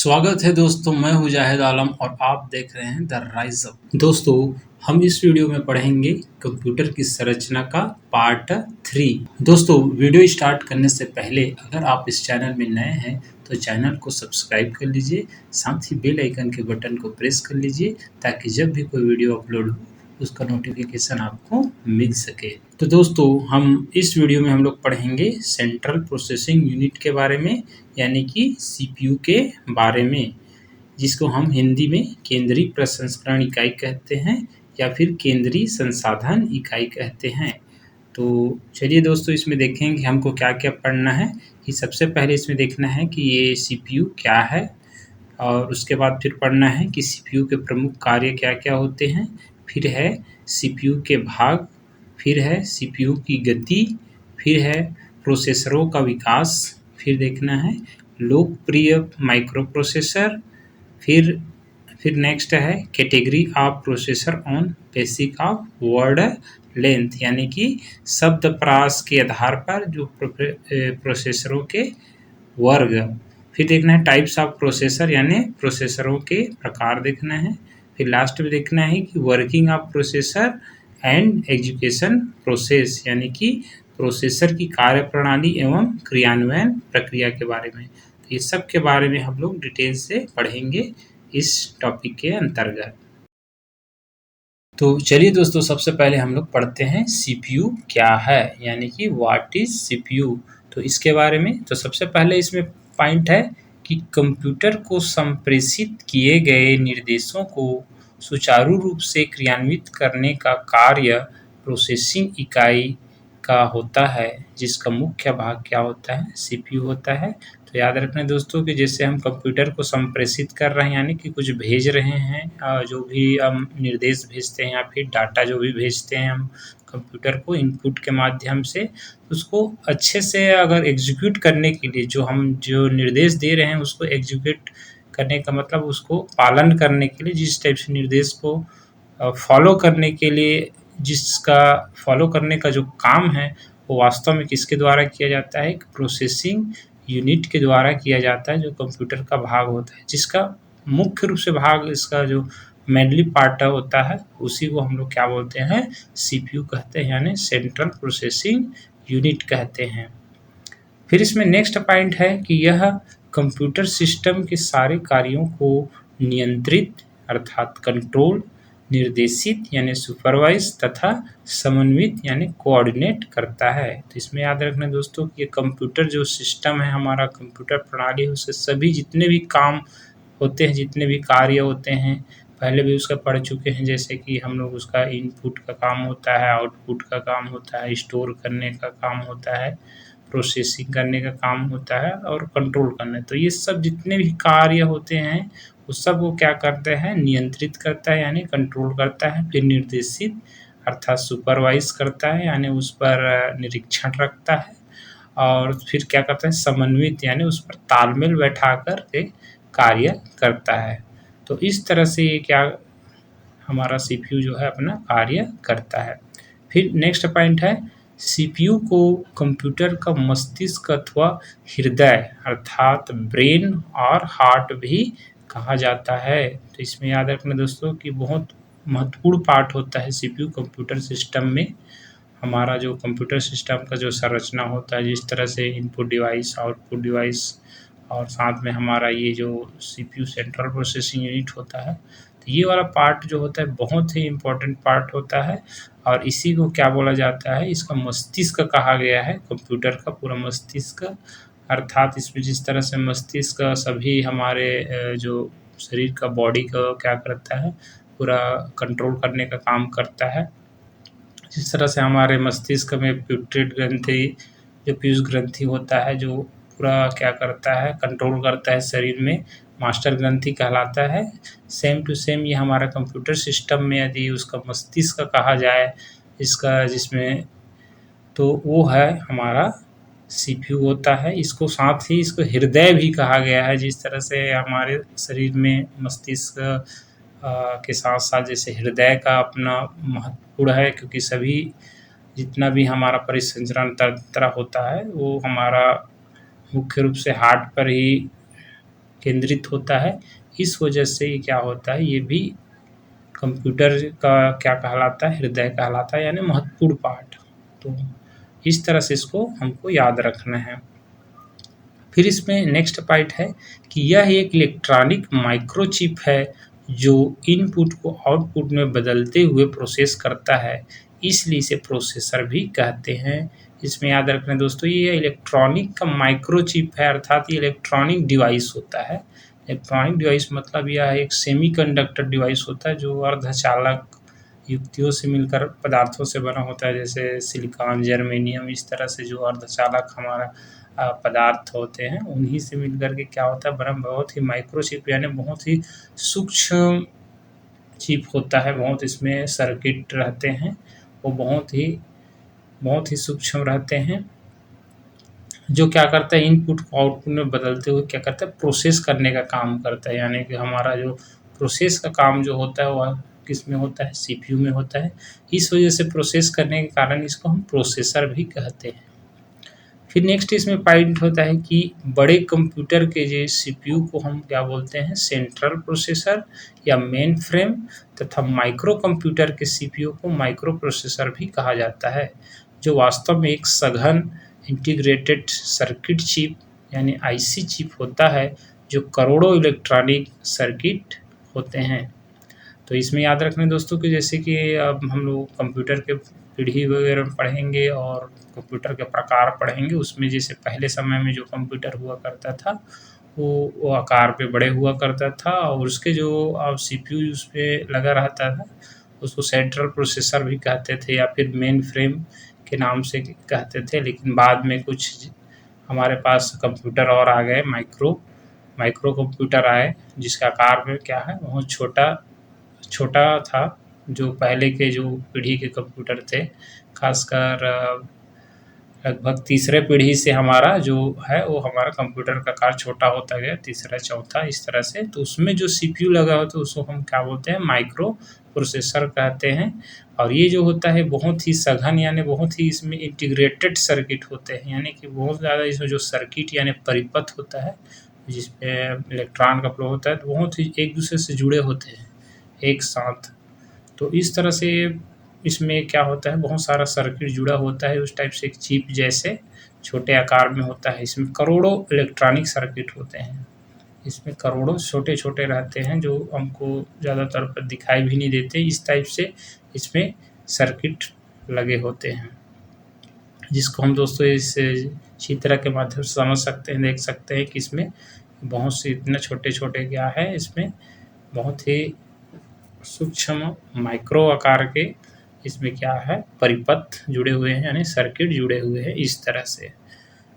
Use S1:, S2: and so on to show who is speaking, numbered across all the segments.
S1: स्वागत है दोस्तों, मैं हूँ जाहिद आलम और आप देख रहे हैं द राइज अप। दोस्तों, हम इस वीडियो में पढ़ेंगे कंप्यूटर की संरचना का पार्ट 3। दोस्तों, वीडियो स्टार्ट करने से पहले अगर आप इस चैनल में नए हैं तो चैनल को सब्सक्राइब कर लीजिए, साथ ही बेल आइकन के बटन को प्रेस कर लीजिए ताकि जब भी कोई वीडियो अपलोड हो उसका नोटिफिकेशन आपको मिल सके। तो दोस्तों, हम इस वीडियो में हम लोग पढ़ेंगे सेंट्रल प्रोसेसिंग यूनिट के बारे में, यानी कि सीपीयू के बारे में, जिसको हम हिंदी में केंद्रीय प्रसंस्करण इकाई कहते हैं या फिर केंद्रीय संसाधन इकाई कहते हैं। तो चलिए दोस्तों, इसमें देखें कि हमको क्या क्या पढ़ना है। कि सबसे पहले इसमें देखना है कि ये सीपीयू क्या है, और उसके बाद फिर पढ़ना है कि सीपीयू के प्रमुख कार्य क्या क्या होते हैं। फिर है सीपीयू के भाग, फिर है सीपीयू की गति, फिर है प्रोसेसरों का विकास, फिर देखना है लोकप्रिय माइक्रो प्रोसेसर, फिर नेक्स्ट है category of processor on basic of word length, यानी कि शब्द प्रास के आधार पर जो प्रोसेसरों के वर्ग। फिर देखना है टाइप्स ऑफ प्रोसेसर, यानी प्रोसेसरों के प्रकार देखना है। फिर लास्ट में देखना है कि working of processor and execution process, यानी कि प्रोसेसर की कार्यप्रणाली एवं क्रियान्वयन प्रक्रिया के बारे में। तो ये सब के बारे में हम लोग डिटेल से पढ़ेंगे इस टॉपिक के अंतर्गत। तो चलिए दोस्तों, सबसे पहले हम लोग पढ़ते हैं सीपीयू क्या है, यानी कि व्हाट इज सीपीयू। तो इसके बारे में तो सबसे पहले इसमें पॉइंट है कि कंप्यूटर को संप्रेषित किए गए निर्देशों को सुचारू रूप से क्रियान्वित करने का कार्य प्रोसेसिंग इकाई का होता है, जिसका मुख्य भाग क्या होता है, सीपीयू होता है। तो याद रखना दोस्तों कि जैसे हम कंप्यूटर को संप्रेषित कर रहे हैं, यानी कि कुछ भेज रहे हैं, जो भी हम निर्देश भेजते हैं या फिर डाटा जो भी भेजते हैं हम कंप्यूटर को इनपुट के माध्यम से, उसको अच्छे से अगर एग्जीक्यूट करने के लिए जो निर्देश दे रहे हैं उसको एग्जीक्यूट करने का मतलब उसको पालन करने के लिए, जिस टाइप से निर्देश को फॉलो करने के लिए, जिसका फॉलो करने का जो काम है वो वास्तव में किसके द्वारा किया जाता है, एक प्रोसेसिंग यूनिट के द्वारा किया जाता है, जो कंप्यूटर का भाग होता है, जिसका मुख्य रूप से भाग, इसका जो मेनली पार्ट होता है उसी को हम लोग क्या बोलते हैं, सीपीयू कहते हैं, यानी सेंट्रल प्रोसेसिंग यूनिट कहते हैं। फिर इसमें नेक्स्ट पॉइंट है कि यह कंप्यूटर सिस्टम के सारे कार्यों को नियंत्रित अर्थात कंट्रोल, निर्देशित यानी सुपरवाइज तथा समन्वित यानी कोऑर्डिनेट करता है। तो इसमें याद रखना दोस्तों कि ये कंप्यूटर जो सिस्टम है, हमारा कंप्यूटर प्रणाली है, उससे सभी जितने भी काम होते हैं, जितने भी कार्य होते हैं, पहले भी उसका पढ़ चुके हैं। जैसे कि हम लोग उसका इनपुट का काम होता है, आउटपुट का काम होता है, स्टोर करने का काम होता है, प्रोसेसिंग करने का काम होता है और कंट्रोल करना। तो ये सब जितने भी कार्य होते हैं उस सब को क्या करते हैं, नियंत्रित करता है यानी कंट्रोल करता है। फिर निर्देशित अर्थात सुपरवाइज करता है, यानी उस पर निरीक्षण रखता है। और फिर क्या करता है, समन्वित यानी उस पर तालमेल बैठा कर के कार्य करता है। तो इस तरह से ये क्या हमारा सीपीयू जो है अपना कार्य करता है। फिर नेक्स्ट पॉइंट है, सीपीयू को कंप्यूटर का मस्तिष्क अथवा हृदय अर्थात ब्रेन और हार्ट भी कहा जाता है। तो इसमें याद रखना दोस्तों कि बहुत महत्वपूर्ण पार्ट होता है सीपीयू कंप्यूटर सिस्टम में। हमारा जो कंप्यूटर सिस्टम का जो संरचना होता है, जिस तरह से इनपुट डिवाइस, आउटपुट डिवाइस और साथ में हमारा ये जो सीपीयू सेंट्रल प्रोसेसिंग यूनिट होता है, तो ये वाला पार्ट जो होता है बहुत ही इम्पोर्टेंट पार्ट होता है। और इसी को क्या बोला जाता है, इसका मस्तिष्क कहा गया है, कंप्यूटर का पूरा मस्तिष्क। अर्थात इसमें जिस तरह से मस्तिष्क सभी हमारे जो शरीर का बॉडी का क्या करता है, पूरा कंट्रोल करने का काम करता है। जिस तरह से हमारे मस्तिष्क में प्यूटरेट ग्रंथि, जो पीयूष ग्रंथि होता है, जो पूरा क्या करता है, कंट्रोल करता है शरीर में, मास्टर ग्रंथि कहलाता है। सेम टू सेम ये हमारा कंप्यूटर सिस्टम में यदि उसका मस्तिष्क कहा जाए, इसका जिसमें, तो वो है हमारा सीपीयू होता है। इसको साथ ही इसको हृदय भी कहा गया है। जिस तरह से हमारे शरीर में मस्तिष्क के साथ साथ जैसे हृदय का अपना महत्वपूर्ण है, क्योंकि सभी जितना भी हमारा परिसंचरण तंत्र होता है वो हमारा मुख्य रूप से हार्ट पर ही केंद्रित होता है। इस वजह से ये क्या होता है, ये भी कंप्यूटर का क्या कहलाता है, हृदय कहलाता है, यानी महत्वपूर्ण पार्ट। तो इस तरह से इसको हमको याद रखना है। फिर इसमें नेक्स्ट पार्ट है कि यह एक इलेक्ट्रॉनिक माइक्रोचिप है जो इनपुट को आउटपुट में बदलते हुए प्रोसेस करता है, इसलिए इसे प्रोसेसर भी कहते हैं। इसमें याद रखना दोस्तों, ये इलेक्ट्रॉनिक का माइक्रोचिप है, अर्थात ये इलेक्ट्रॉनिक डिवाइस होता है। इलेक्ट्रॉनिक डिवाइस मतलब यह एक सेमीकंडक्टर डिवाइस होता है जो अर्धचालक युक्तियों से मिलकर पदार्थों से बना होता है, जैसे सिलिकॉन, जर्मेनियम, इस तरह से जो अर्धचालक हमारा पदार्थ होते हैं उन्हीं से मिलकर के क्या होता है बना, बहुत ही माइक्रोचिप यानी बहुत ही सूक्ष्म चिप होता है। बहुत इसमें सर्किट रहते हैं, वो बहुत ही सूक्ष्म रहते हैं, जो क्या करता है इनपुट को आउटपुट में बदलते हुए क्या करता है प्रोसेस करने का काम करता है। यानी कि हमारा जो प्रोसेस का काम जो होता है वह किस में होता है, सीपीयू में होता है। इस वजह से प्रोसेस करने के कारण इसको हम प्रोसेसर भी कहते हैं। फिर नेक्स्ट इसमें पॉइंट होता है कि बड़े कंप्यूटर के जो सीपीयू को हम क्या बोलते हैं, सेंट्रल प्रोसेसर या मेन फ्रेम, तथा माइक्रो कंप्यूटर के सीपीयू को माइक्रो प्रोसेसर भी कहा जाता है, जो वास्तव में एक सघन इंटीग्रेटेड सर्किट चिप यानी आईसी चिप होता है, जो करोड़ों इलेक्ट्रॉनिक सर्किट होते हैं। तो इसमें याद रखना दोस्तों कि जैसे कि अब हम लोग कंप्यूटर के पीढ़ी वगैरह पढ़ेंगे और कंप्यूटर के प्रकार पढ़ेंगे, उसमें जैसे पहले समय में जो कंप्यूटर हुआ करता था वो आकार पे बड़े हुआ करता था, और उसके जो अब सीपीयू उस पर लगा रहता था उसको सेंट्रल प्रोसेसर भी कहते थे या फिर मेन फ्रेम के नाम से कहते थे। लेकिन बाद में कुछ हमारे पास कंप्यूटर और आ गए, माइक्रो कंप्यूटर आए, जिसका आकार में क्या है बहुत छोटा था। जो पहले के जो पीढ़ी के कंप्यूटर थे, खासकर लगभग तीसरे पीढ़ी से हमारा जो है वो हमारा कंप्यूटर का आकार छोटा होता गया, तीसरा चौथा इस तरह से। तो उसमें जो सीपीयू लगा होता है उसको हम क्या बोलते हैं, माइक्रो प्रोसेसर कहते हैं। और ये जो होता है बहुत ही सघन यानी बहुत ही इसमें इंटीग्रेटेड सर्किट होते हैं, यानी कि बहुत ज़्यादा इसमें जो सर्किट यानी परिपथ होता है जिसमें इलेक्ट्रॉन का फ्लो होता है, तो बहुत ही एक दूसरे से जुड़े होते हैं एक साथ। तो इस तरह से इसमें क्या होता है बहुत सारा सर्किट जुड़ा होता है, उस टाइप से एक चिप जैसे छोटे आकार में होता है। इसमें करोड़ों इलेक्ट्रॉनिक सर्किट होते हैं, इसमें करोड़ों छोटे छोटे रहते हैं जो हमको ज़्यादातर पर दिखाई भी नहीं देते। इस टाइप से इसमें सर्किट लगे होते हैं, जिसको हम दोस्तों इस चित्र के माध्यम से समझ सकते हैं, देख सकते हैं कि इसमें बहुत से इतने छोटे छोटे क्या है, इसमें बहुत ही सूक्ष्म माइक्रो आकार के इसमें क्या है परिपथ जुड़े हुए हैं, यानी सर्किट जुड़े हुए हैं इस तरह से।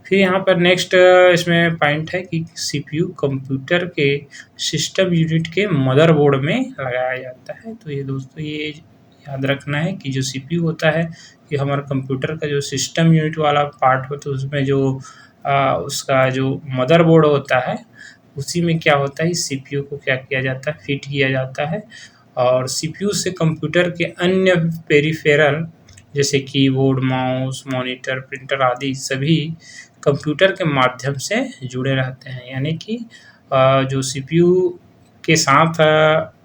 S1: फिर यहाँ पर नेक्स्ट इसमें पॉइंट है कि सीपीयू कंप्यूटर के सिस्टम यूनिट के मदरबोर्ड में लगाया जाता है। तो ये दोस्तों ये याद रखना है कि जो सीपीयू होता है कि हमारे कंप्यूटर का जो सिस्टम यूनिट वाला पार्ट होता है उसमें जो उसका जो मदरबोर्ड होता है उसी में क्या होता है, इस सीपीयू को क्या किया जाता है, फिट किया जाता है। और सीपीयू से कंप्यूटर के अन्य पेरिफेरल जैसे कीबोर्ड, माउस, मॉनिटर, प्रिंटर आदि सभी कंप्यूटर के माध्यम से जुड़े रहते हैं। यानी कि जो सीपीयू के साथ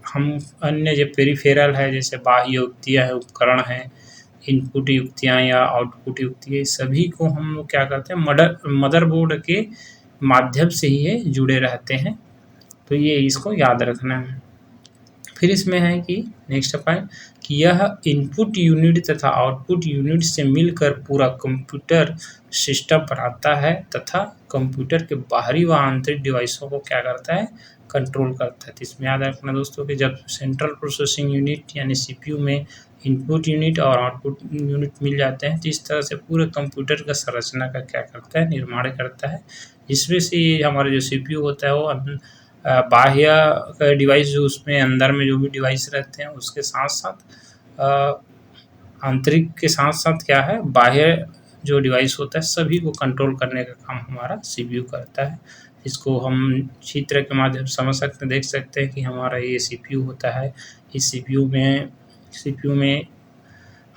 S1: हम अन्य जो पेरिफेरल है जैसे बाह्य युक्तियाँ है, उपकरण हैं, इनपुट युक्तियाँ या आउटपुट युक्तियाँ, सभी को हम लोग क्या करते हैं मदरबोर्ड के माध्यम से ही ये जुड़े रहते हैं। तो ये इसको याद रखना है। फिर इसमें है कि नेक्स्ट पॉइंट कि यह इनपुट यूनिट तथा आउटपुट यूनिट से मिलकर पूरा कंप्यूटर सिस्टम बनाता है तथा कंप्यूटर के बाहरी व आंतरिक डिवाइसों को क्या करता है, कंट्रोल करता है। तो इसमें याद रखना दोस्तों कि जब सेंट्रल प्रोसेसिंग यूनिट यानी सीपीयू में इनपुट यूनिट और आउटपुट यूनिट मिल जाते हैं तो इस तरह से पूरे कंप्यूटर का संरचना का क्या करता है, निर्माण करता है। जिसमें से हमारा जो सीपीयू होता है वो बाह्य डिवाइस जो उसमें अंदर में जो भी डिवाइस रहते हैं उसके साथ साथ आंतरिक के साथ साथ क्या है, बाह्य जो डिवाइस होता है सभी को कंट्रोल करने का काम हमारा सीपीयू करता है। इसको हम चित्र के माध्यम से समझ सकते हैं, देख सकते हैं कि हमारा ये सीपीयू होता है। इस सीपीयू में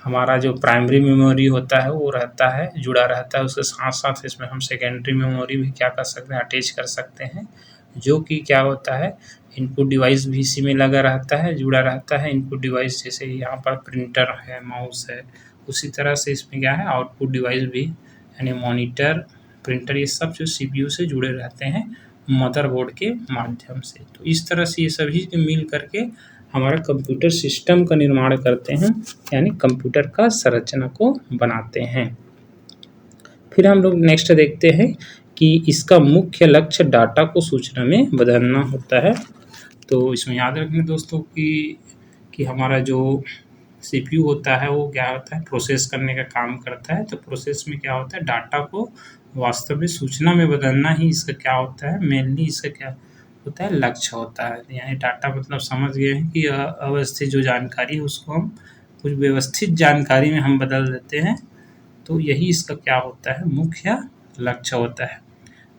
S1: हमारा जो प्राइमरी मेमोरी होता है वो रहता है, जुड़ा रहता है। उसके साथ साथ इसमें हम सेकेंडरी मेमोरी भी क्या कर सकते हैं, अटैच कर सकते हैं, जो कि क्या होता है, इनपुट डिवाइस भी इसी में लगा रहता है, जुड़ा रहता है। इनपुट डिवाइस जैसे यहाँ पर प्रिंटर है, माउस है, उसी तरह से इसमें क्या है, आउटपुट डिवाइस भी यानी मॉनिटर, प्रिंटर, ये सब जो सीपीयू से जुड़े रहते हैं मदरबोर्ड के माध्यम से। तो इस तरह से ये सभी मिल करके हमारा कंप्यूटर सिस्टम का निर्माण करते हैं, यानी कंप्यूटर का संरचना को बनाते हैं। फिर हम लोग नेक्स्ट देखते हैं कि इसका मुख्य लक्ष्य डाटा को सूचना में बदलना होता है। तो इसमें याद रखें दोस्तों कि हमारा जो सीपीयू होता है वो क्या होता है, प्रोसेस करने का काम करता है। तो प्रोसेस में क्या होता है, डाटा को वास्तव में सूचना में बदलना ही इसका क्या होता है, मेनली इसका क्या होता है, लक्ष्य होता है। यानी डाटा मतलब समझ गए हैं कि अव्यवस्थित जो जानकारी है उसको हम कुछ व्यवस्थित जानकारी में हम बदल देते हैं। तो यही इसका क्या होता है, मुख्य लक्ष्य होता है।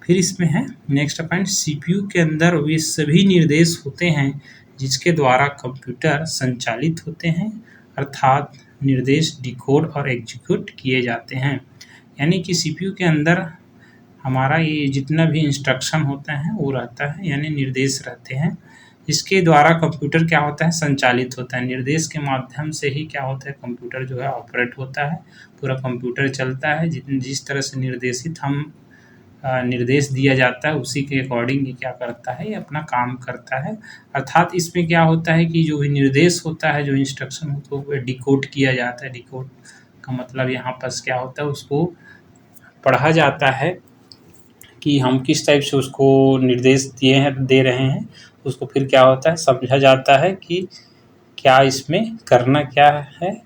S1: फिर इसमें है नेक्स्ट पॉइंट, सीपीयू के अंदर वे सभी निर्देश होते हैं जिसके द्वारा कंप्यूटर संचालित होते हैं, अर्थात निर्देश डिकोड और एग्जीक्यूट किए जाते हैं। यानी कि सीपीयू के अंदर हमारा ये जितना भी इंस्ट्रक्शन होता है वो रहता है, यानी निर्देश रहते हैं, इसके द्वारा कंप्यूटर क्या होता है, संचालित होता है। निर्देश के माध्यम से ही क्या होता है, कंप्यूटर जो है ऑपरेट होता है, पूरा कंप्यूटर चलता है। जिस तरह से निर्देशित हम निर्देश दिया जाता है उसी के अकॉर्डिंग ये क्या करता है, ये अपना काम करता है। अर्थात इसमें क्या होता है कि जो भी निर्देश होता है, जो इंस्ट्रक्शन होता है वो डिकोड किया जाता है। डिकोड का मतलब यहाँ पर क्या होता है, उसको पढ़ा जाता है कि हम किस टाइप से उसको निर्देश दे रहे हैं, उसको फिर क्या होता है, समझा जाता है कि क्या इसमें करना क्या है,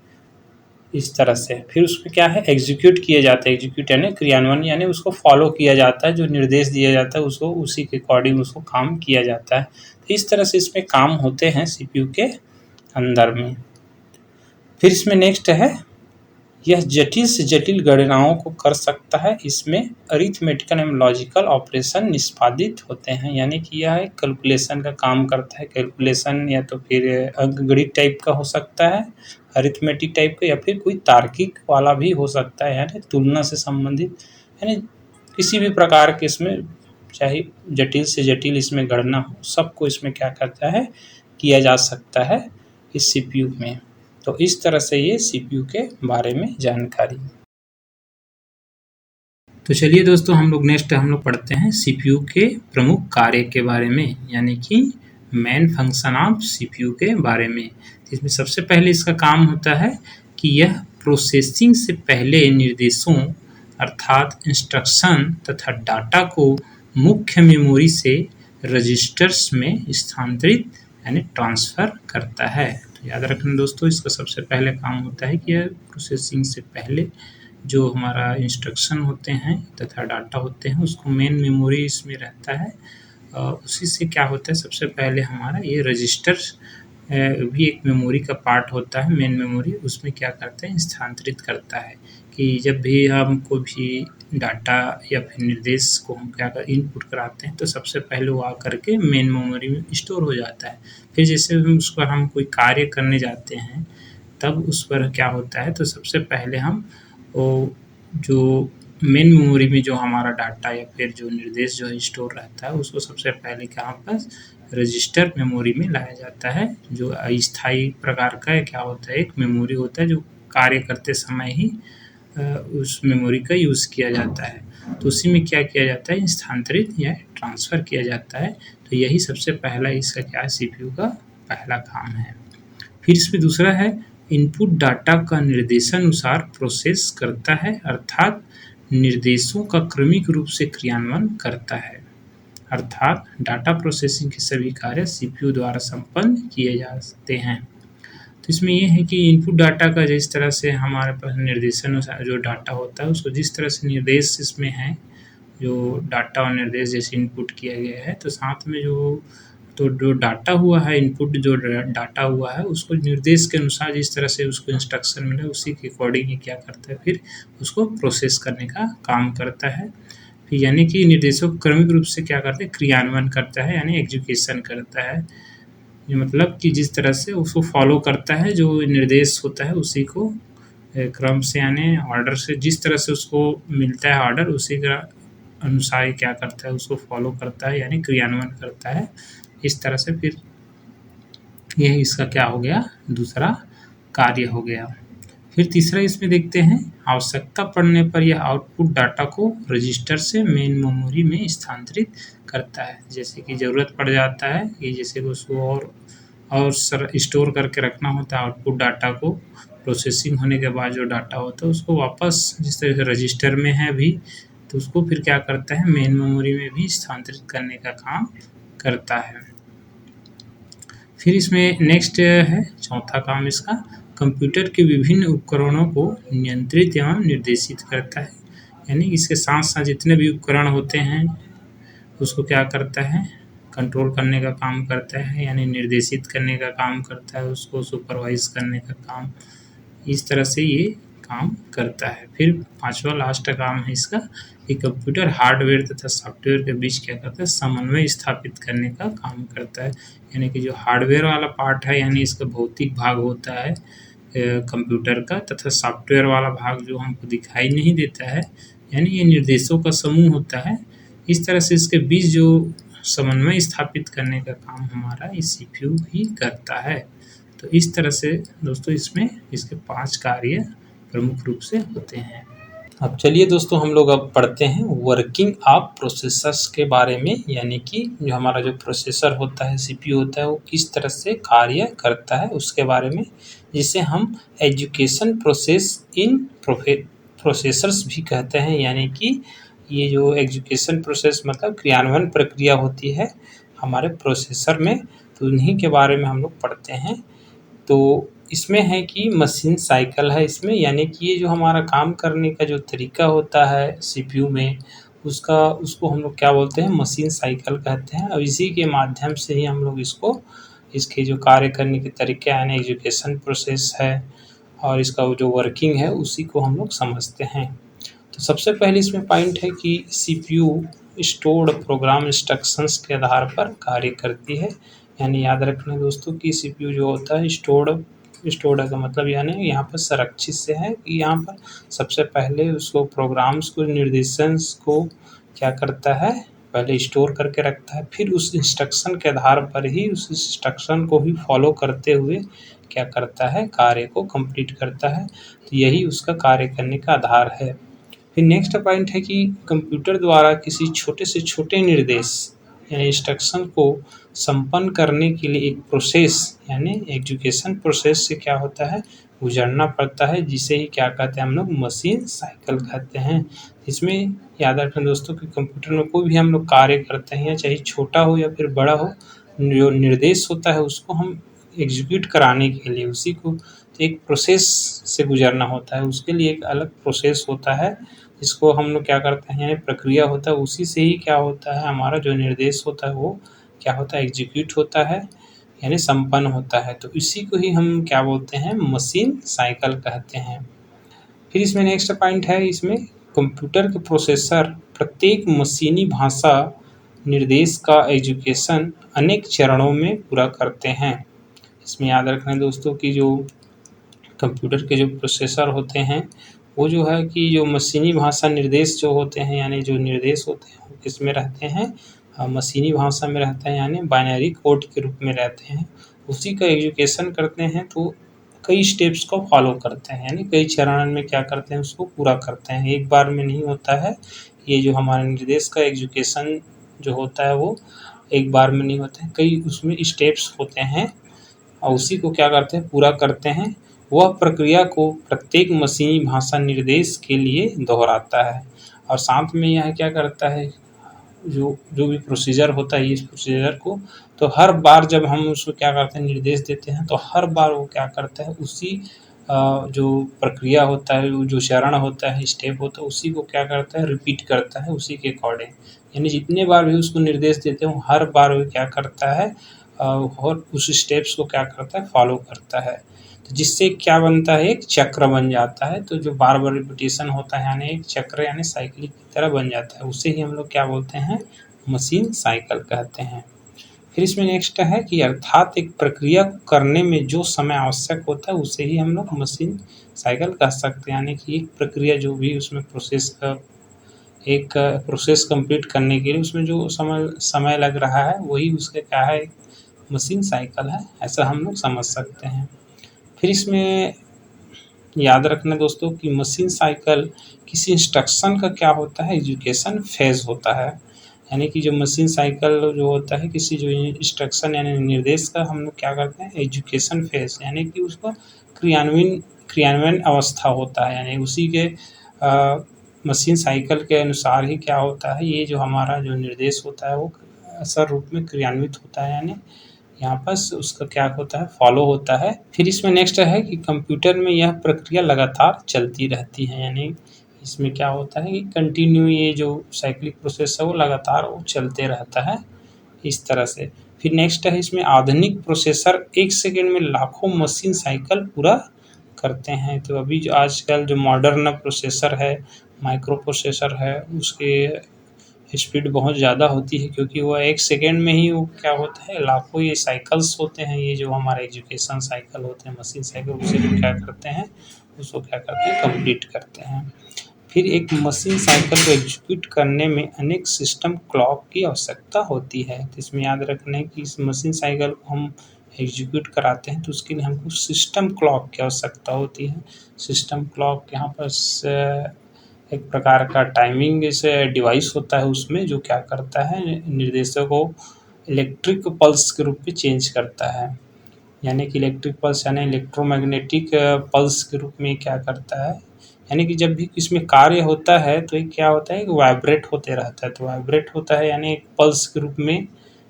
S1: इस तरह से। फिर उसमें क्या है, एग्जीक्यूट किए जाते हैं। एग्जीक्यूट यानी क्रियान्वयन, यानी उसको फॉलो किया जाता है, जो निर्देश दिया जाता है उसको उसी के अकॉर्डिंग उसको काम किया जाता है। तो इस तरह से इसमें काम होते हैं सीपीयू के अंदर में। फिर इसमें नेक्स्ट है, यह जटिल से जटिल गणनाओं को कर सकता है। इसमें अरिथमेटिकल एवं लॉजिकल ऑपरेशन निष्पादित होते हैं, यानी कि यह एक कैलकुलेशन का काम करता है। कैलकुलेशन या तो फिर अंकगणित टाइप का हो सकता है, अरिथमेटिक टाइप का, या फिर कोई तार्किक वाला भी हो सकता है, यानी तुलना से संबंधित, यानी किसी भी प्रकार के इसमें चाहे जटिल से जटिल इसमें गणना हो, सबको इसमें क्या करता है, किया जा सकता है इस सीपीयू में। तो इस तरह से ये सीपीयू के बारे में जानकारी। तो चलिए दोस्तों, हम लोग पढ़ते हैं सीपीयू के प्रमुख कार्य के बारे में, यानी कि मेन फंक्शन ऑफ सीपीयू के बारे में। इसमें सबसे पहले इसका काम होता है कि यह प्रोसेसिंग से पहले निर्देशों अर्थात इंस्ट्रक्शन तथा डाटा को मुख्य मेमोरी से रजिस्टर्स में स्थानांतरित यानी ट्रांसफ़र करता है। तो याद रखना दोस्तों, इसका सबसे पहले काम होता है कि यह प्रोसेसिंग से पहले जो हमारा इंस्ट्रक्शन होते हैं तथा डाटा होते हैं उसको मेन मेमोरी इसमें रहता है। उसी से क्या होता है, सबसे पहले हमारा ये रजिस्टर भी एक मेमोरी का पार्ट होता है, मेन मेमोरी, उसमें क्या करता है, स्थानांतरित करता है कि जब भी हम कोई भी डाटा या फिर निर्देश को हम क्या कर इनपुट कराते हैं तो सबसे पहले वो आकर के मेन मेमोरी में स्टोर हो जाता है। फिर जैसे उस पर हम कोई कार्य करने जाते हैं तब उस पर क्या होता है, तो सबसे पहले हम वो जो मेन मेमोरी में जो हमारा डाटा या फिर जो निर्देश जो है स्टोर रहता है उसको सबसे पहले यहाँ पर रजिस्टर मेमोरी में लाया जाता है, जो अस्थायी प्रकार का क्या होता है, एक मेमोरी होता है जो कार्य करते समय ही उस मेमोरी का यूज़ किया जाता है। तो उसी में क्या किया जाता है, स्थानांतरित या ट्रांसफ़र किया जाता है। तो यही सबसे पहला इसका क्या है, सीपीयू का पहला काम है। फिर इसमें दूसरा है, इनपुट डाटा का निर्देशानुसार प्रोसेस करता है, अर्थात निर्देशों का क्रमिक रूप से क्रियान्वयन करता है। अर्थात डाटा प्रोसेसिंग के सभी कार्य सीपीयू द्वारा संपन्न किए जा सकते हैं। तो इसमें ये है कि इनपुट डाटा का जिस तरह से हमारे पास निर्देशानुसार जो डाटा होता है उसको जिस तरह से निर्देश इसमें है, जो डाटा और निर्देश जैसे इनपुट किया गया है, तो साथ में जो डाटा हुआ है, इनपुट जो डाटा हुआ है उसको निर्देश के अनुसार जिस तरह से उसको इंस्ट्रक्शन मिले उसी के अकॉर्डिंग ही क्या करता है, फिर उसको प्रोसेस करने का काम करता है। फिर यानी कि निर्देशों को क्रमिक रूप से क्या करता है, क्रियान्वयन करता है, यानी एग्जीक्यूशन करता है। ये मतलब कि जिस तरह से उसको फॉलो करता है, जो निर्देश होता है उसी को क्रम से यानी ऑर्डर से जिस तरह से उसको मिलता है ऑर्डर उसी का अनुसार ये क्या करता है, उसको फॉलो करता है यानी क्रियान्वयन करता है। इस तरह से फिर यह इसका क्या हो गया, दूसरा कार्य हो गया। फिर तीसरा इसमें देखते हैं, आवश्यकता पड़ने पर यह आउटपुट डाटा को रजिस्टर से मेन मेमोरी में स्थानांतरित करता है। जैसे कि ज़रूरत पड़ जाता है कि जैसे कि उसको और स्टोर करके रखना होता है आउटपुट डाटा को, प्रोसेसिंग होने के बाद जो डाटा होता है उसको वापस जिस तरह से रजिस्टर में है अभी, तो उसको फिर क्या करता है, मेन मेमोरी में भी स्थानांतरित करने का काम करता है। फिर इसमें नेक्स्ट है चौथा काम इसका, कंप्यूटर के विभिन्न उपकरणों को नियंत्रित एवं निर्देशित करता है। यानी इसके साथ साथ जितने भी उपकरण होते हैं उसको क्या करता है, कंट्रोल करने का काम करता है, यानी निर्देशित करने का काम करता है, उसको सुपरवाइज करने का काम, इस तरह से ये काम करता है। फिर पांचवा लास्ट काम है इसका कि कंप्यूटर हार्डवेयर तथा सॉफ्टवेयर के बीच क्या करता है, समन्वय स्थापित करने का काम करता है। यानी कि जो हार्डवेयर वाला पार्ट है यानी इसका भौतिक भाग होता है कंप्यूटर का, तथा सॉफ्टवेयर वाला भाग जो हमको दिखाई नहीं देता है यानी ये निर्देशों का समूह होता है। इस तरह से इसके बीच जो समन्वय स्थापित करने का काम हमारा ये सीपीयू ही करता है। तो इस तरह से दोस्तों इसमें इसके 5 कार्य प्रमुख रूप से होते हैं। अब चलिए दोस्तों हम लोग अब पढ़ते हैं वर्किंग ऑफ प्रोसेसर्स के बारे में, यानी कि जो हमारा जो प्रोसेसर होता है, सीपीयू होता है, वो किस तरह से कार्य करता है उसके बारे में, जिसे हम एजुकेशन प्रोसेस इन प्रोसेसर्स भी कहते हैं। यानी कि ये जो एजुकेशन प्रोसेस मतलब क्रियान्वयन प्रक्रिया होती है हमारे प्रोसेसर में, तो उन्हीं के बारे में हम लोग पढ़ते हैं। तो इसमें है कि मशीन साइकिल है इसमें, यानी कि ये जो हमारा काम करने का जो तरीका होता है सीपीयू में उसको हम लोग क्या बोलते हैं, मशीन साइकिल कहते हैं। और इसी के माध्यम से ही हम लोग इसके जो कार्य करने के तरीके यानी एजुकेशन प्रोसेस है और इसका जो वर्किंग है उसी को हम लोग समझते हैं। तो सबसे पहले इसमें पॉइंट है कि सीपीयू स्टोर्ड प्रोग्राम इंस्ट्रक्शंस के आधार पर कार्य करती है। यानी याद रखना दोस्तों कि सीपीयू जो होता है स्टोर्ड का मतलब यानी यहाँ पर संरक्षित से है कि यहाँ पर सबसे पहले उसको प्रोग्राम्स को निर्देशंस को क्या करता है, पहले स्टोर करके रखता है, फिर उस इंस्ट्रक्शन के आधार पर ही उस इंस्ट्रक्शन को ही फॉलो करते हुए क्या करता है, कार्य को कंप्लीट करता है। तो यही उसका कार्य करने का आधार है। फिर नेक्स्ट पॉइंट है कि कंप्यूटर द्वारा किसी छोटे से छोटे निर्देश यानी इंस्ट्रक्शन को संपन्न करने के लिए एक प्रोसेस यानी एजुकेशन प्रोसेस से क्या होता है, गुजरना पड़ता है, जिसे ही क्या कहते हैं हम लोग मशीन साइकिल कहते हैं। इसमें याद रखना दोस्तों कि कंप्यूटर में कोई भी हम लोग कार्य करते हैं, चाहे छोटा हो या फिर बड़ा हो, जो निर्देश होता है उसको हम एग्जीक्यूट कराने के लिए उसी को एक प्रोसेस से गुजरना होता है। उसके लिए एक अलग प्रोसेस होता है जिसको हम लोग क्या करते हैं, प्रक्रिया होता है, उसी से ही क्या होता है, हमारा जो निर्देश होता है वो क्या होता है, एग्जीक्यूट होता है यानी संपन्न होता है। तो इसी को ही हम क्या बोलते हैं, मशीन साइकिल कहते हैं। फिर इसमें नेक्स्ट पॉइंट है, इसमें कंप्यूटर के प्रोसेसर प्रत्येक मशीनी भाषा निर्देश का एजुकेशन अनेक चरणों में पूरा करते हैं। इसमें याद रखना है दोस्तों कि जो कंप्यूटर के जो प्रोसेसर होते हैं वो जो है कि जो मशीनी भाषा निर्देश जो होते हैं यानी जो निर्देश होते हैं वो किसमें रहते हैं, मशीनी भाषा में रहते हैं यानी बाइनरी कोड के रूप में रहते हैं। उसी का एजुकेशन करते हैं तो कई स्टेप्स को फॉलो करते हैं यानी कई चरण में क्या करते हैं, उसको पूरा करते हैं, एक बार में नहीं होता है। ये जो हमारे निर्देश का एजुकेशन जो होता है वो एक बार में नहीं होता है, कई उसमें स्टेप्स होते हैं और उसी को क्या करते हैं, पूरा करते हैं। वह प्रक्रिया को प्रत्येक मशीनी भाषा निर्देश के लिए दोहराता है और साथ में यह क्या करता है, जो भी प्रोसीजर होता है इस प्रोसीजर को, तो हर बार जब हम उसको क्या करते हैं, निर्देश देते हैं, तो हर बार वो क्या करता है, उसी जो प्रक्रिया होता है, जो चरण होता है, स्टेप होता है, उसी को क्या करता है, रिपीट करता है उसी के अकॉर्डिंग। यानी जितने बार भी उसको निर्देश देते हो हर बार वो क्या करता है और उस स्टेप्स को क्या करता है, फॉलो करता है। तो जिससे क्या बनता है, एक चक्र बन जाता है। तो जो बार बार रिपीटेशन होता है यानी एक चक्र यानी साइकिल की तरह बन जाता है, उसे ही हम लोग क्या बोलते हैं, मशीन साइकिल कहते हैं। फिर इसमें नेक्स्ट है कि अर्थात एक प्रक्रिया को करने में जो समय आवश्यक होता है उसे ही हम लोग मशीन साइकिल कह सकते हैं। यानी कि एक प्रक्रिया जो भी उसमें प्रोसेस का एक प्रोसेस कंप्लीट करने के लिए उसमें जो समय लग रहा है वही उसका क्या है, मशीन साइकिल है, ऐसा हम लोग समझ सकते हैं। फिर इसमें याद रखना दोस्तों कि मशीन साइकिल किसी इंस्ट्रक्शन का क्या होता है, एजुकेशन फेज होता है। यानी कि जो मशीन साइकिल जो होता है किसी जो इंस्ट्रक्शन यानी निर्देश का हम लोग क्या करते हैं, एजुकेशन फेज, यानी कि उसको क्रियान्वयन अवस्था होता है। यानी उसी के मशीन साइकिल के अनुसार ही क्या होता है, ये जो हमारा जो निर्देश होता है वो असर रूप में क्रियान्वित होता है, यानी यहाँ पर उसका क्या होता है, फॉलो होता है। फिर इसमें नेक्स्ट है कि कंप्यूटर में यह प्रक्रिया लगातार चलती रहती है। यानी इसमें क्या होता है कि कंटिन्यू ये जो साइक्लिक प्रोसेस है वो लगातार वो चलते रहता है इस तरह से। फिर नेक्स्ट है इसमें आधुनिक प्रोसेसर 1 सेकंड में लाखों मशीन साइकिल पूरा करते हैं। तो अभी जो आजकल जो मॉडर्न प्रोसेसर है, माइक्रो प्रोसेसर है, उसके स्पीड बहुत ज़्यादा होती है क्योंकि वो 1 सेकंड में ही वो क्या होता है, लाखों ये साइकिल्स होते हैं, ये जो हमारे एजुकेशन साइकिल होते हैं, मशीन साइकिल, उसे जो क्या करते हैं, उसको क्या करते हैं, कंप्लीट करते हैं। फिर एक मशीन साइकिल को एग्जीक्यूट करने में अनेक सिस्टम क्लॉक की आवश्यकता होती है। तो इसमें याद रखना है कि इस मशीन साइकिल को हम एग्जीक्यूट कराते हैं तो उसके लिए हमको सिस्टम क्लॉक की आवश्यकता होती है। सिस्टम क्लॉक यहाँ पर एक प्रकार का टाइमिंग जैसे डिवाइस होता है, उसमें जो क्या करता है, निर्देशों को इलेक्ट्रिक पल्स के रूप में चेंज करता है। यानी कि इलेक्ट्रिक पल्स यानी इलेक्ट्रोमैग्नेटिक पल्स के रूप में क्या करता है, यानी कि जब भी इसमें कार्य होता है तो ये क्या होता है कि वाइब्रेट होते रहता है। तो वाइब्रेट होता है यानी एक पल्स के रूप में,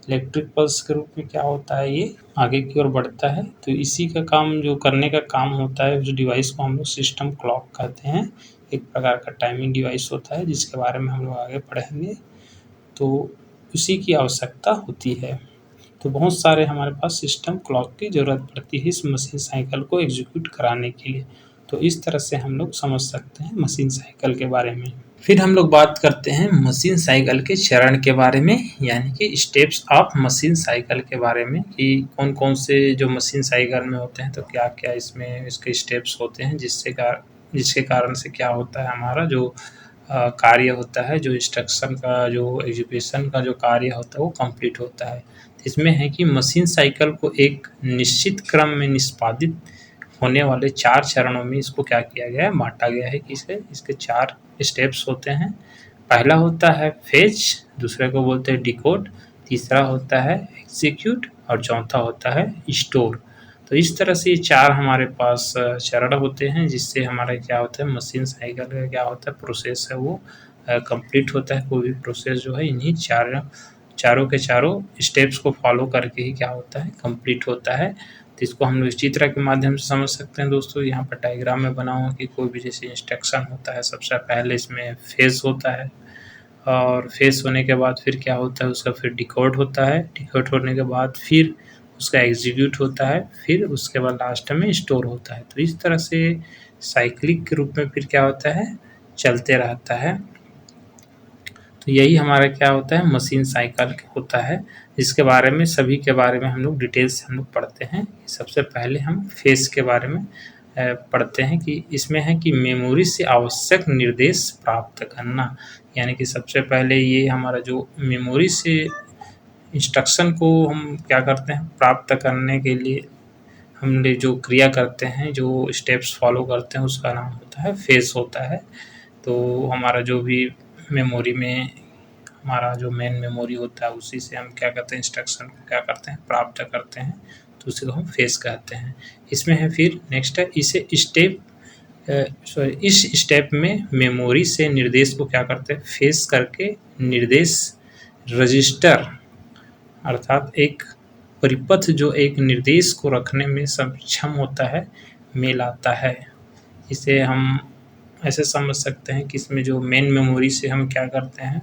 S1: इलेक्ट्रिक पल्स के रूप में क्या होता है, ये आगे की ओर बढ़ता है। तो इसी का काम जो करने का काम होता है, उस डिवाइस को हम लोग सिस्टम क्लॉक कहते हैं। एक प्रकार का टाइमिंग डिवाइस होता है जिसके बारे में हम लोग आगे पढ़ेंगे। तो उसी की आवश्यकता होती है। तो बहुत सारे हमारे पास सिस्टम क्लॉक की ज़रूरत पड़ती है इस मशीन साइकिल को एग्जीक्यूट कराने के लिए। तो इस तरह से हम लोग समझ सकते हैं मशीन साइकिल के बारे में। फिर हम लोग बात करते हैं मशीन साइकिल के चरण के बारे में, यानी कि स्टेप्स ऑफ मशीन साइकिल के बारे में, कि कौन कौन से जो मशीन साइकिल में होते हैं तो क्या क्या इसमें इसके स्टेप्स होते हैं जिसके कारण से क्या होता है, हमारा जो कार्य होता है, जो इंस्ट्रक्शन का जो एग्जीक्यूशन का जो कार्य होता है वो कंप्लीट होता है। इसमें है कि मशीन साइकिल को एक निश्चित क्रम में निष्पादित होने वाले 4 चरणों में इसको क्या किया गया है, बाँटा गया है कि इसके 4 स्टेप्स होते हैं। पहला होता है फेच, दूसरे को बोलते हैं डिकोड, तीसरा होता है एग्जीक्यूट और चौथा होता है स्टोर। तो इस तरह से ये 4 हमारे पास चरण होते हैं जिससे हमारा क्या होता है, मशीन साइकिल का क्या होता है, प्रोसेस है वो कंप्लीट होता है। कोई भी प्रोसेस जो है इन्हीं चारों के चारों स्टेप्स को फॉलो करके ही क्या होता है, कंप्लीट होता है। तो इसको हम लोग इस चित्र के माध्यम से समझ सकते हैं दोस्तों। यहाँ पर डायग्राम में बना हुआ कि कोई भी जैसे इंस्ट्रक्शन होता है, सबसे पहले इसमें फेज होता है और फेज होने के बाद फिर क्या होता है, उसका फिर डिकोड होता है, डिकोड होने के बाद फिर उसका एग्जीक्यूट होता है, फिर उसके बाद लास्ट में स्टोर होता है। तो इस तरह से साइक्लिक के रूप में फिर क्या होता है, चलते रहता है। तो यही हमारा क्या होता है, मशीन साइकिल होता है, जिसके बारे में सभी के बारे में हम लोग डिटेल से हम लोग पढ़ते हैं। सबसे पहले हम फेस के बारे में पढ़ते हैं कि इसमें है कि मेमोरी से आवश्यक निर्देश प्राप्त करना। यानी कि सबसे पहले ये हमारा जो मेमोरी से इंस्ट्रक्शन को हम क्या करते हैं, प्राप्त करने के लिए हमने जो क्रिया करते हैं, जो स्टेप्स फॉलो करते हैं, उसका नाम होता है फेस होता है। तो हमारा जो भी मेमोरी में हमारा जो मेन मेमोरी होता है उसी से हम क्या करते हैं, इंस्ट्रक्शन को क्या करते हैं, प्राप्त करते हैं। तो उसी को हम फेस कहते हैं। इसमें है फिर नेक्स्ट है इसे इस स्टेप में मेमोरी से निर्देश को क्या करते हैं, फेस करके निर्देश रजिस्टर अर्थात एक परिपथ जो एक निर्देश को रखने में सक्षम होता है, में लाता है। इसे हम ऐसे समझ सकते हैं कि इसमें जो मेन मेमोरी से हम क्या करते हैं,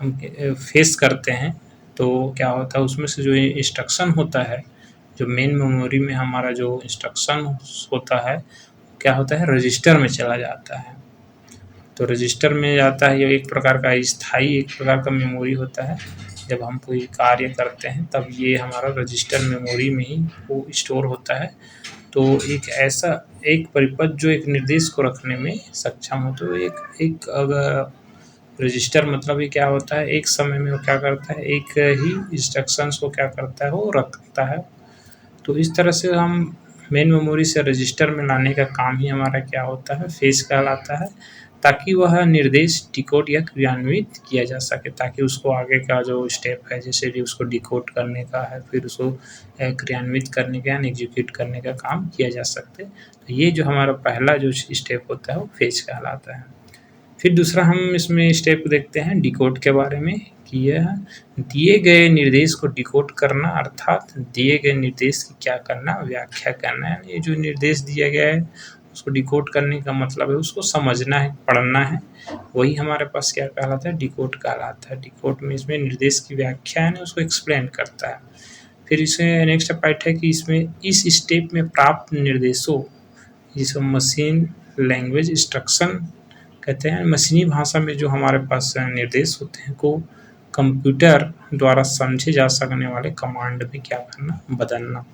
S1: हम फेस करते हैं। तो क्या होता है, उसमें से जो इंस्ट्रक्शन होता है, जो मेन मेमोरी में हमारा जो इंस्ट्रक्शन होता है, क्या होता है, रजिस्टर में चला जाता है। तो रजिस्टर में जाता है, ये एक प्रकार का स्थायी एक प्रकार का मेमोरी होता है। जब हम कोई कार्य करते हैं तब ये हमारा रजिस्टर मेमोरी में ही वो स्टोर होता है। तो एक ऐसा एक परिपथ जो एक निर्देश को रखने में सक्षम हो, तो एक अगर रजिस्टर मतलब ही क्या होता है, एक समय में वो क्या करता है, एक ही इंस्ट्रक्शंस को क्या करता है, वो रखता है। तो इस तरह से हम मेन मेमोरी से रजिस्टर में लाने का काम ही हमारा क्या होता है, फेच कहलाता है, ताकि वह निर्देश डिकोड या क्रियान्वित किया जा सके, ताकि उसको आगे का जो स्टेप है, जैसे भी उसको डिकोड करने का है, फिर उसको क्रियान्वित करने का, एग्जीक्यूट करने का काम किया जा सकते। तो ये जो हमारा पहला जो स्टेप होता है वो फेच कहलाता है। फिर दूसरा हम इसमें स्टेप देखते हैं डिकोड के बारे में, कि यह दिए गए निर्देश को डिकोड करना, अर्थात दिए गए निर्देश की क्या करना, व्याख्या करना। यानी ये जो निर्देश दिया गया है उसको डिकोड करने का मतलब है उसको समझना है, पढ़ना है, वही हमारे पास क्या कहलाता है, डिकोड कहलाता है। डिकोड में इसमें निर्देश की व्याख्या है, उसको एक्सप्लेन करता है। फिर इसमें नेक्स्ट पार्ट है कि इसमें इस स्टेप में प्राप्त निर्देशों, जिसको मशीन लैंग्वेज इंस्ट्रक्शन कहते हैं, मशीनी भाषा में जो हमारे पास निर्देश होते हैं को कंप्यूटर द्वारा समझे जा सकने वाले कमांड में क्या करना, बदलना।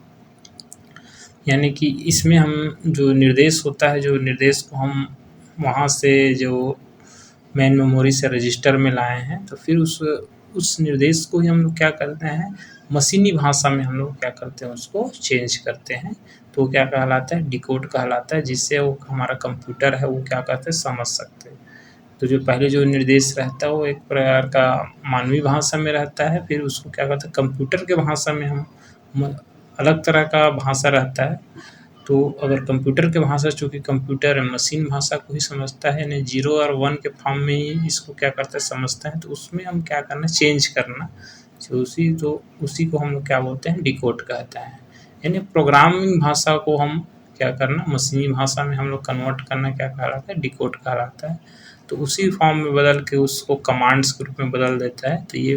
S1: यानी कि इसमें हम जो निर्देश होता है, जो निर्देश को हम वहाँ से जो मेन मेमोरी से रजिस्टर में लाए हैं, तो फिर उस निर्देश को ही हम लोग क्या करते हैं, मशीनी भाषा में हम लोग क्या करते हैं, उसको चेंज करते हैं। तो वो क्या कहलाता है, डिकोड कहलाता है, जिससे वो हमारा कंप्यूटर है वो क्या करते हैं, समझ सकते हैं। तो जो पहले जो निर्देश रहता है वो एक प्रकार का मानवीय भाषा में रहता है, फिर उसको क्या कहते हैं, कंप्यूटर के भाषा में हम अलग तरह का भाषा रहता है। तो अगर कंप्यूटर के भाषा, चूँकि कंप्यूटर मशीन भाषा को ही समझता है, यानी 0 और 1 के फॉर्म में ही इसको क्या करता है, समझता है, तो उसमें हम क्या करना, चेंज करना। तो उसी को हम लोग क्या बोलते हैं, डिकोड कहते हैं। यानी प्रोग्रामिंग भाषा को हम क्या करना, मशीनी भाषा में हम लोग कन्वर्ट करना क्या कहलाता है, डिकोड कहलाता है। तो उसी फॉर्म में बदल के उसको कमांड्स के रूप में बदल देता है, तो ये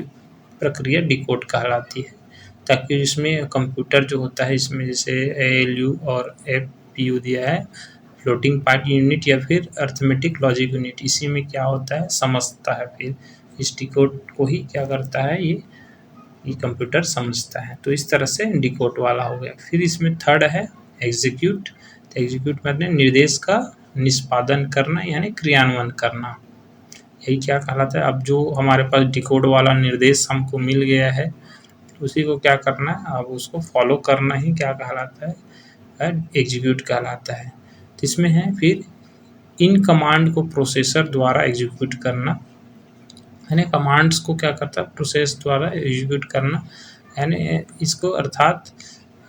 S1: प्रक्रिया डिकोड कहलाती है। ताकि इसमें कंप्यूटर जो होता है, इसमें जैसे ALU और FPU दिया है, फ्लोटिंग पॉइंट यूनिट या फिर अर्थमेटिक लॉजिक यूनिट, इसी में क्या होता है, समझता है। फिर इस डिकोड को ही क्या करता है, ये कंप्यूटर समझता है। तो इस तरह से डिकोड वाला हो गया। फिर इसमें थर्ड है एग्जीक्यूट। तो एग्जीक्यूट मतलब निर्देश का निष्पादन करना, यानी क्रियान्वयन करना, यही क्या कहलाता है। अब जो हमारे पास डिकोड वाला निर्देश हमको मिल गया है, उसी को क्या करना है, अब उसको फॉलो करना ही क्या कहलाता है, एग्जीक्यूट कहलाता है। तो इसमें है फिर इन कमांड को प्रोसेसर द्वारा एग्जीक्यूट करना, यानी कमांड्स को क्या करता है, प्रोसेस द्वारा एग्जीक्यूट करना, यानी इसको अर्थात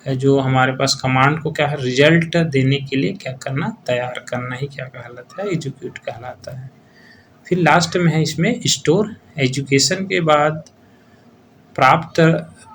S1: जो हमारे पास कमांड को क्या है, रिजल्ट देने के लिए क्या करना, तैयार करना ही क्या कहलाता है, एग्जीक्यूट कहलाता है। फिर लास्ट में है इसमें स्टोर। एजुकेशन के बाद प्राप्त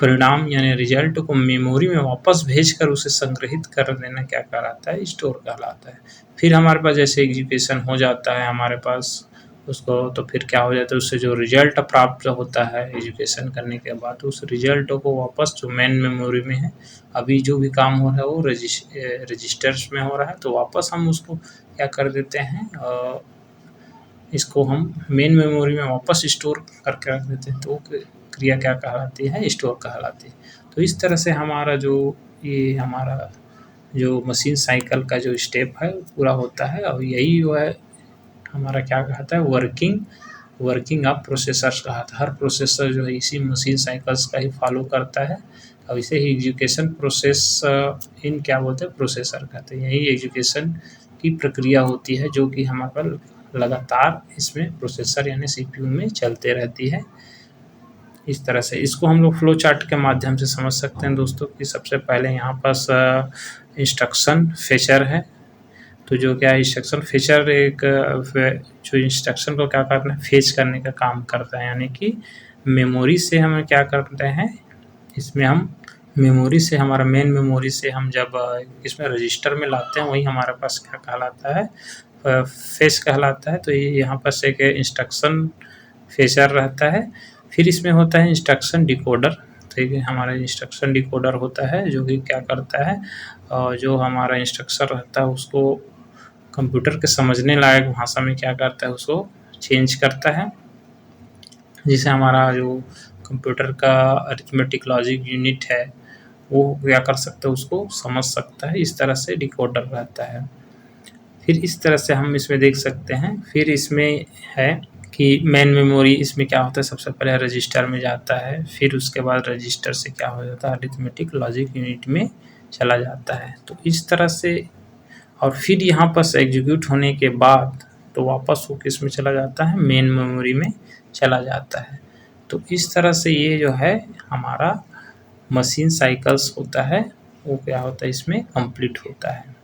S1: परिणाम यानी रिजल्ट को मेमोरी में वापस भेजकर उसे संग्रहित कर देना क्या कहलाता है, स्टोर कहलाता है। फिर हमारे पास जैसे एग्जीक्यूशन हो जाता है हमारे पास उसको, तो फिर क्या हो जाता है, उससे जो रिजल्ट प्राप्त होता है एजुकेशन करने के बाद, उस रिजल्ट को वापस जो मेन मेमोरी में है, अभी जो भी काम हो रहा है वो रजिस्टर्स में हो रहा है, तो वापस हम उसको क्या कर देते हैं, इसको हम मेन मेमोरी में वापस स्टोर करके रख देते हैं। तो क्रिया क्या कहलाती है, स्टोर कहलाती है। तो इस तरह से हमारा जो मशीन साइकिल का जो स्टेप है पूरा होता है, और यही वो है हमारा क्या कहता है, वर्किंग ऑफ प्रोसेसर्स कहता है। हर प्रोसेसर जो है इसी मशीन साइकिल्स का ही फॉलो करता है, और इसे ही एजुकेशन प्रोसेस इन क्या बोलते हैं, प्रोसेसर कहते हैं। यही एजुकेशन की प्रक्रिया होती है जो कि हमारे पर लगातार इसमें प्रोसेसर यानी CPU में चलते रहती है। इस तरह से इसको हम लोग फ्लो चार्ट के माध्यम से समझ सकते हैं दोस्तों, कि सबसे पहले यहाँ पास इंस्ट्रक्शन फेचर है। तो जो क्या इंस्ट्रक्शन फेचर एक जो इंस्ट्रक्शन को क्या करना है, फेच करने का काम करता है, यानी कि मेमोरी से हम क्या करते हैं, इसमें हम मेमोरी से हमारा मेन मेमोरी से हम जब इसमें रजिस्टर में लाते हैं, वही हमारे पास क्या कहलाता है, फेच कहलाता है। तो ये यहाँ पर एक इंस्ट्रक्शन फेचर रहता है। फिर इसमें होता है इंस्ट्रक्शन डिकोडर। तो ये हमारा इंस्ट्रक्शन डिकोडर होता है जो कि क्या करता है, जो हमारा इंस्ट्रक्शन रहता है उसको कंप्यूटर के समझने लायक भाषा में क्या करता है, उसको चेंज करता है, जिसे हमारा जो कंप्यूटर का अरिथमेटिक लॉजिक यूनिट है वो क्या कर सकता है, उसको समझ सकता है। इस तरह से डिकोडर रहता है। फिर इस तरह से हम इसमें देख सकते हैं। फिर इसमें है कि मेन मेमोरी इसमें क्या होता है, सबसे पहले रजिस्टर में जाता है, फिर उसके बाद रजिस्टर से क्या हो जाता है, अरिथमेटिक लॉजिक यूनिट में चला जाता है। तो इस तरह से, और फिर यहाँ पर एग्जीक्यूट होने के बाद तो वापस वो किस में चला जाता है, मेन मेमोरी में चला जाता है। तो इस तरह से ये जो है हमारा मशीन साइकिल्स होता है वो क्या होता है, इसमें कंप्लीट होता है।